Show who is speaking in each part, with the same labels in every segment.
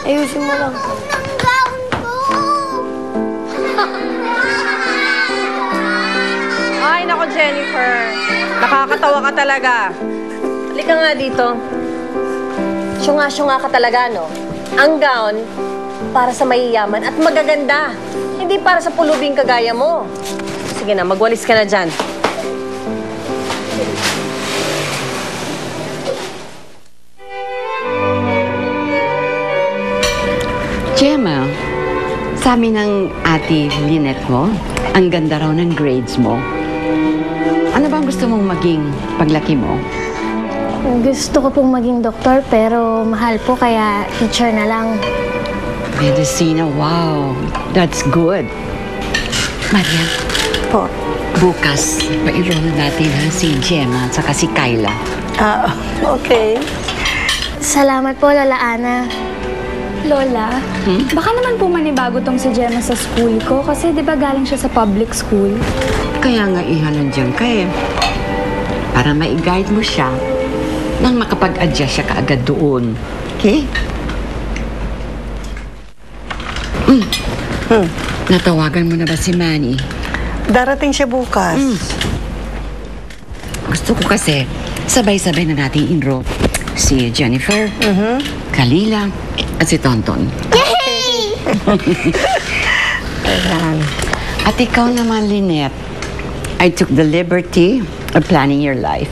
Speaker 1: Ayusin mo lang.
Speaker 2: Ang gown ko!
Speaker 3: Ay, nako Jennifer. Nakakatawa ka talaga. Halika nga dito. Syunga-syunga ka talaga, no? Ang gown, para sa mayayaman at magaganda. Hindi para sa pulubing kagaya mo. Sige na, magwalis ka na dyan.
Speaker 4: Gemma, sabi ng ate Lynette mo, ang ganda raw ng grades mo. Ano bang gusto mong maging paglaki mo?
Speaker 2: Gusto ko pong maging doktor pero mahal po kaya teacher na lang.
Speaker 4: Medicina, wow. That's good. Maria,
Speaker 1: Po.
Speaker 4: bukas, pa-enroll na natin ha, si Gemma at saka si Kyla.
Speaker 1: Okay.
Speaker 2: Salamat po, Lola Ana.
Speaker 5: Lola, baka naman po manibago tong si Gemma sa school ko kasi di ba galing siya sa public school?
Speaker 4: Kaya nga nandiyan ka eh. Para ma-guide mo siya nang makapag-adjust siya kaagad doon. Okay? Natawagan mo na ba si Manny?
Speaker 1: Darating siya bukas.
Speaker 4: Gusto ko kasi sabay-sabay na nating enroll si Jennifer, Kalila, at si Tonton.
Speaker 1: Ayan.
Speaker 4: At ikaw naman, Lynette, I took the liberty of planning your life.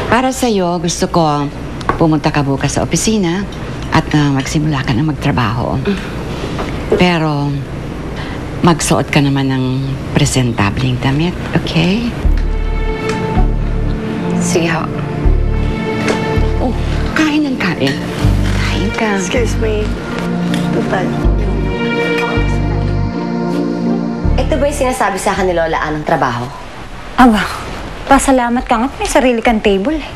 Speaker 4: Para sa'yo, gusto ko pumunta ka bukas sa opisina at magsimula ka na magtrabaho. Pero magsuot ka naman ng presentableng damit, okay?
Speaker 3: Sige ho.
Speaker 4: Oh, kain ng kain. Kain ka.
Speaker 1: Excuse me. Total.
Speaker 3: Ito ba yung sinasabi sa akin ni Lola Anang trabaho?
Speaker 6: Aba, pasalamat ka nga't may sarili kang table eh.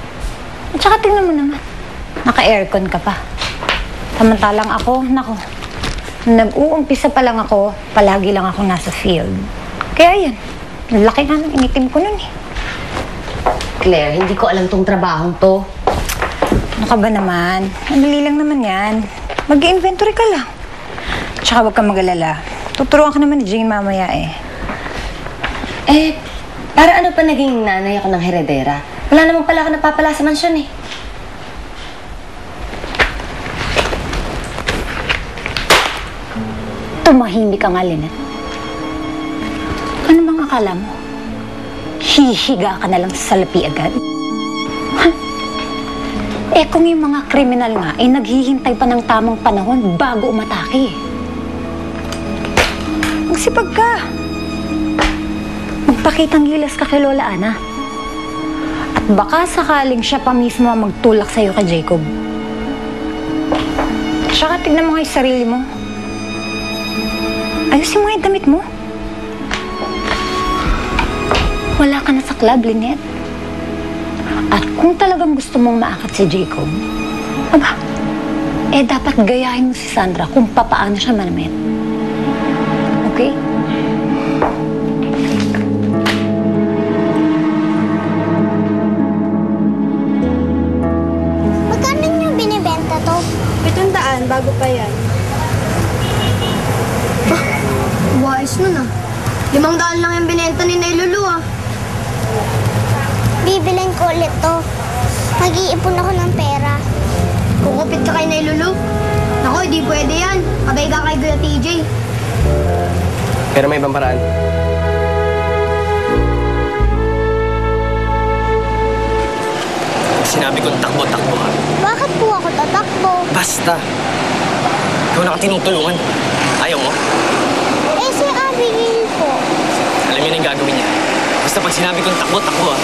Speaker 6: At saka tingnan mo naman, naka-aircon ka pa. Samantalang ako, nako, nag-uumpisa pa lang ako, palagi lang ako nasa field. Kaya yan, laki nga ng initim ko nun eh.
Speaker 3: Claire, hindi ko alam tong trabahong to.
Speaker 6: Ano ka ba naman? Madali lang naman yan. Mag-inventory ka lang. Tsaka huwag kang mag-alala. Tuturuan ka naman ni Jane mamaya eh.
Speaker 3: Eh, para ano pa naging nanay ako ng heredera? Wala naman pala ako napapala sa mansyon eh.
Speaker 6: Tumahimik ka nga, Lynette. Ano bang akala mo? Hihiga ka na lang sa salapi agad? Ha? Eh kung yung mga kriminal nga ay naghihintay pa ng tamang panahon bago umatake. Magsipag ka. Magpakitang gilas ka kay Lola Ana. At baka sakaling siya pa mismo ang magtulak sa'yo kay Jacob. Tsaka tignan mo nga yung sarili mo. Ayusin mo yung damit mo. Wala ka na sa club, Lynette. At kung talagang gusto mong maakat si Jacob, aba, eh dapat gayahin mo si Sandra kung papaano siya manamit. Okay?
Speaker 2: Magkano niyo binibenta to?
Speaker 5: 700, bago pa yan.
Speaker 2: Wais nun ah. 500 lang yung binenta ni Lulu ah. Bibilin ko ulit to. Mag-iipon ako ng pera.
Speaker 7: Kukupit ka kay Lulu? Naku, di pwede yan. Kabay ka kay Kuya TJ.
Speaker 8: Pero may ibang paraan. Sinabi ko takbo-takbo ha.
Speaker 2: Bakit po ako tatakbo?
Speaker 8: Basta. Ikaw na kang tinutulungan. Ayaw mo?
Speaker 2: Eh, si Abigail po.
Speaker 8: Alam niyo na yung gagawin niya. Basta pag sinabi ko takbo-takbo ha.